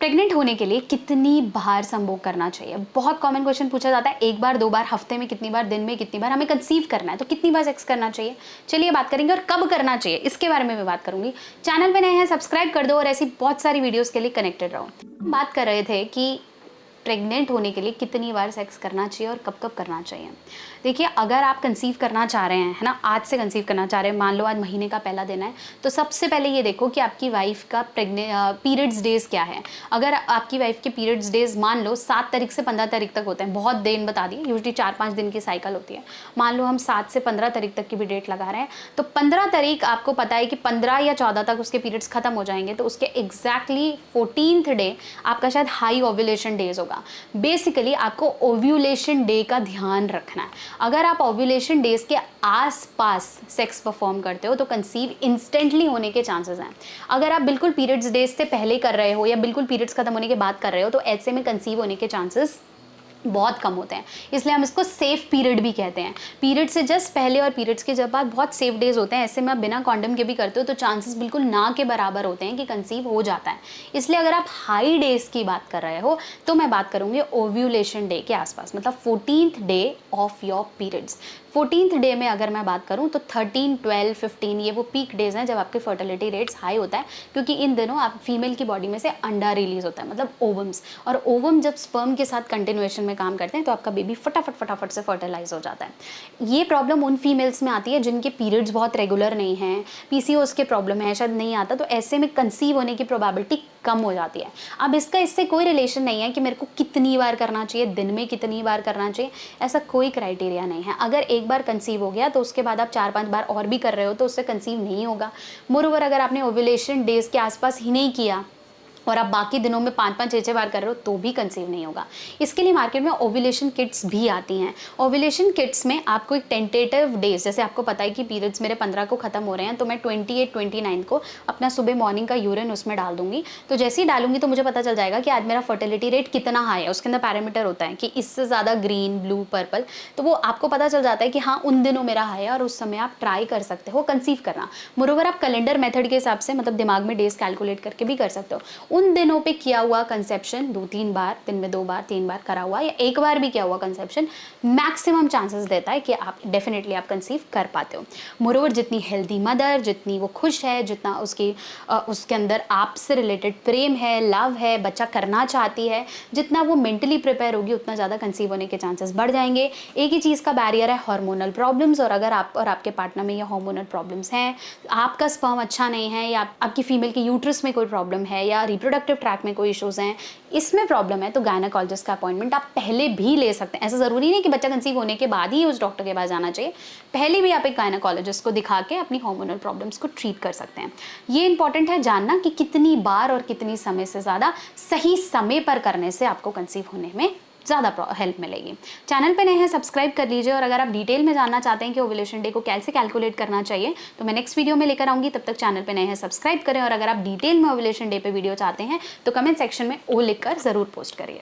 Pregnant होने के लिए कितनी बार संभोग करना चाहिए? बहुत कॉमन क्वेश्चन पूछा जाता है, एक बार, 2 बार, हफ्ते में कितनी बार, दिन में कितनी बार, हमें कंसीव करना है तो कितनी बार सेक्स करना चाहिए? चलिए बात करेंगे और कब करना चाहिए इसके बारे में मैं बात करूंगी। चैनल पे नए हैं सब्सक्राइब कर दो और ऐसी बहुत सारी वीडियोस के लिए कनेक्टेड रहो। बात कर रहे थे कि प्रेग्नेंट होने के लिए कितनी बार सेक्स करना चाहिए और कब कब करना चाहिए। देखिए, अगर आप कंसीव करना चाह रहे हैं, है ना, आज से कंसीव करना चाह रहे हैं, मान लो आज महीने का पहला दिन है, तो सबसे पहले ये देखो कि आपकी वाइफ का पीरियड्स डेज क्या है। अगर आपकी वाइफ के पीरियड्स डेज मान लो 7 तारीख से 15 तारीख तक होते हैं, बहुत दिन बता दिए, यूजली 4-5 दिन की साइकिल होती है, मान लो हम 7 से 15 तारीख तक की भी डेट लगा रहे हैं, तो 15 तारीख आपको पता है कि 15 या 14 तक उसके पीरियड्स खत्म हो जाएंगे, तो उसके एग्जैक्टली 14th डे आपका शायद हाई ओव्यूलेशन डेज होगा। बेसिकली आपको ओव्यूलेशन डे का ध्यान रखना है। अगर आप ओव्यूलेशन डेज के आसपास सेक्स परफॉर्म करते हो तो कंसीव इंस्टेंटली होने के चांसेस हैं। अगर आप बिल्कुल पीरियड्स डेज से पहले कर रहे हो या बिल्कुल पीरियड्स खत्म होने के बाद कर रहे हो तो ऐसे में कंसीव होने के चांसेस बहुत कम होते हैं, इसलिए हम इसको सेफ पीरियड भी कहते हैं। पीरियड से जस्ट पहले और पीरियड्स के जब बाद बहुत सेफ डेज होते हैं, ऐसे में आप बिना कॉन्डम के भी करते हो तो चांसेस बिल्कुल ना के बराबर होते हैं कि कंसीव हो जाता है। इसलिए अगर आप हाई डेज की बात कर रहे हो तो मैं बात करूंगी ओव्यूलेशन डे के आसपास, मतलब 14th day of your periods. 14th day में अगर मैं बात करूं तो 13, 12, 15 ये वो पीक डेज हैं जब आपके फर्टिलिटी रेट्स हाई होता है, क्योंकि इन दिनों आप फीमेल की बॉडी में से अंडा रिलीज होता है, मतलब ओवम्स, और ओवम जब स्पर्म के साथ कंटिन्यूएशन में काम करते हैं तो आपका बेबी फटाफट से फर्टिलाइज हो जाता है। ये प्रॉब्लम उन फीमेल्स में आती है जिनके पीरियड्स बहुत रेगुलर नहीं हैं, पीसीओएस के प्रॉब्लम है, शायद नहीं आता, तो ऐसे में कंसीव होने की प्रोबेबिलिटी कम हो जाती है। अब इसका इससे कोई रिलेशन नहीं है कि मेरे को कितनी बार करना चाहिए, दिन में कितनी बार करना चाहिए, ऐसा कोई क्राइटेरिया नहीं है। अगर एक बार कंसीव हो गया तो उसके बाद आप 4-5 बार और भी कर रहे हो तो उससे कंसीव नहीं होगा। मोरओवर अगर आपने ओव्यूलेशन डेज के आसपास ही नहीं किया और आप बाकी दिनों में 5-5, 6-6 बार कर रहे हो तो भी कंसीव नहीं होगा। इसके लिए मार्केट में ओव्यूलेशन किट्स भी आती हैं। ओव्यूलेशन किट्स में आपको एक टेंटेटिव डेज, जैसे आपको पता है कि पीरियड्स मेरे 15 को खत्म हो रहे हैं तो मैं 28, 29 को अपना सुबह मॉर्निंग का यूरिन उसमें डाल दूंगी। तो जैसे ही डालूंगी तो मुझे पता चल जाएगा कि आज मेरा फर्टिलिटी रेट कितना हाई है। उसके अंदर पैरामीटर होता है कि इससे ज़्यादा ग्रीन, ब्लू, पर्पल, तो वो आपको पता चल जाता है कि हाँ उन दिनों मेरा हाई है और उस समय आप ट्राई कर सकते हो कंसीव करना। मोरओवर आप कैलेंडर मेथड के हिसाब से, मतलब दिमाग में डेज कैलकुलेट करके भी कर सकते हो। उन दिनों पे किया हुआ कंसेप्शन 2-3 बार, दिन में 2 बार 3 बार करा हुआ या एक बार भी किया हुआ कंसेप्शन मैक्सिमम चांसेस देता है कि आप डेफिनेटली आप कंसीव कर पाते हो। मोरओवर जितनी हेल्दी मदर, जितनी वो खुश है, जितना उसके अंदर आपसे रिलेटेड प्रेम है, लव है, बच्चा करना चाहती है, जितना वो मेंटली प्रिपेयर होगी उतना ज़्यादा कंसीव होने के चांसेस बढ़ जाएंगे। एक ही चीज़ का बैरियर है, हार्मोनल प्रॉब्लम्स, और अगर आप और आपके पार्टनर में ये हार्मोनल प्रॉब्लम्स हैं, आपका स्पर्म अच्छा नहीं है या आपकी फीमेल की यूट्रस में कोई प्रॉब्लम है या रिप्रोडक्टिव ट्रैक में कोई इश्यूज हैं, इसमें प्रॉब्लम है, तो गायनेकोलॉजिस्ट का अपॉइंटमेंट आप पहले भी ले सकते हैं। ऐसा ज़रूरी नहीं कि बच्चा कंसीव होने के बाद ही उस डॉक्टर के पास जाना चाहिए, पहले भी आप एक गायनेकोलॉजिस्ट को दिखा के अपनी हार्मोनल प्रॉब्लम्स को ट्रीट कर सकते हैं। ये इंपॉर्टेंट है जानना कि कितनी बार और कितनी समय से ज़्यादा सही समय पर करने से आपको कंसीव होने में ज़्यादा हेल्प मिलेगी। चैनल पे नए हैं सब्सक्राइब कर लीजिए, और अगर आप डिटेल में जानना चाहते हैं कि ओव्यूलेशन डे को कैसे कैलकुलेट करना चाहिए तो मैं नेक्स्ट वीडियो में लेकर आऊँगी। तब तक चैनल पे नए हैं सब्सक्राइब करें, और अगर आप डिटेल में ओव्यूलेशन डे पे वीडियो चाहते हैं तो कमेंट सेक्शन में ओ लिखकर ज़रूर पोस्ट करिए।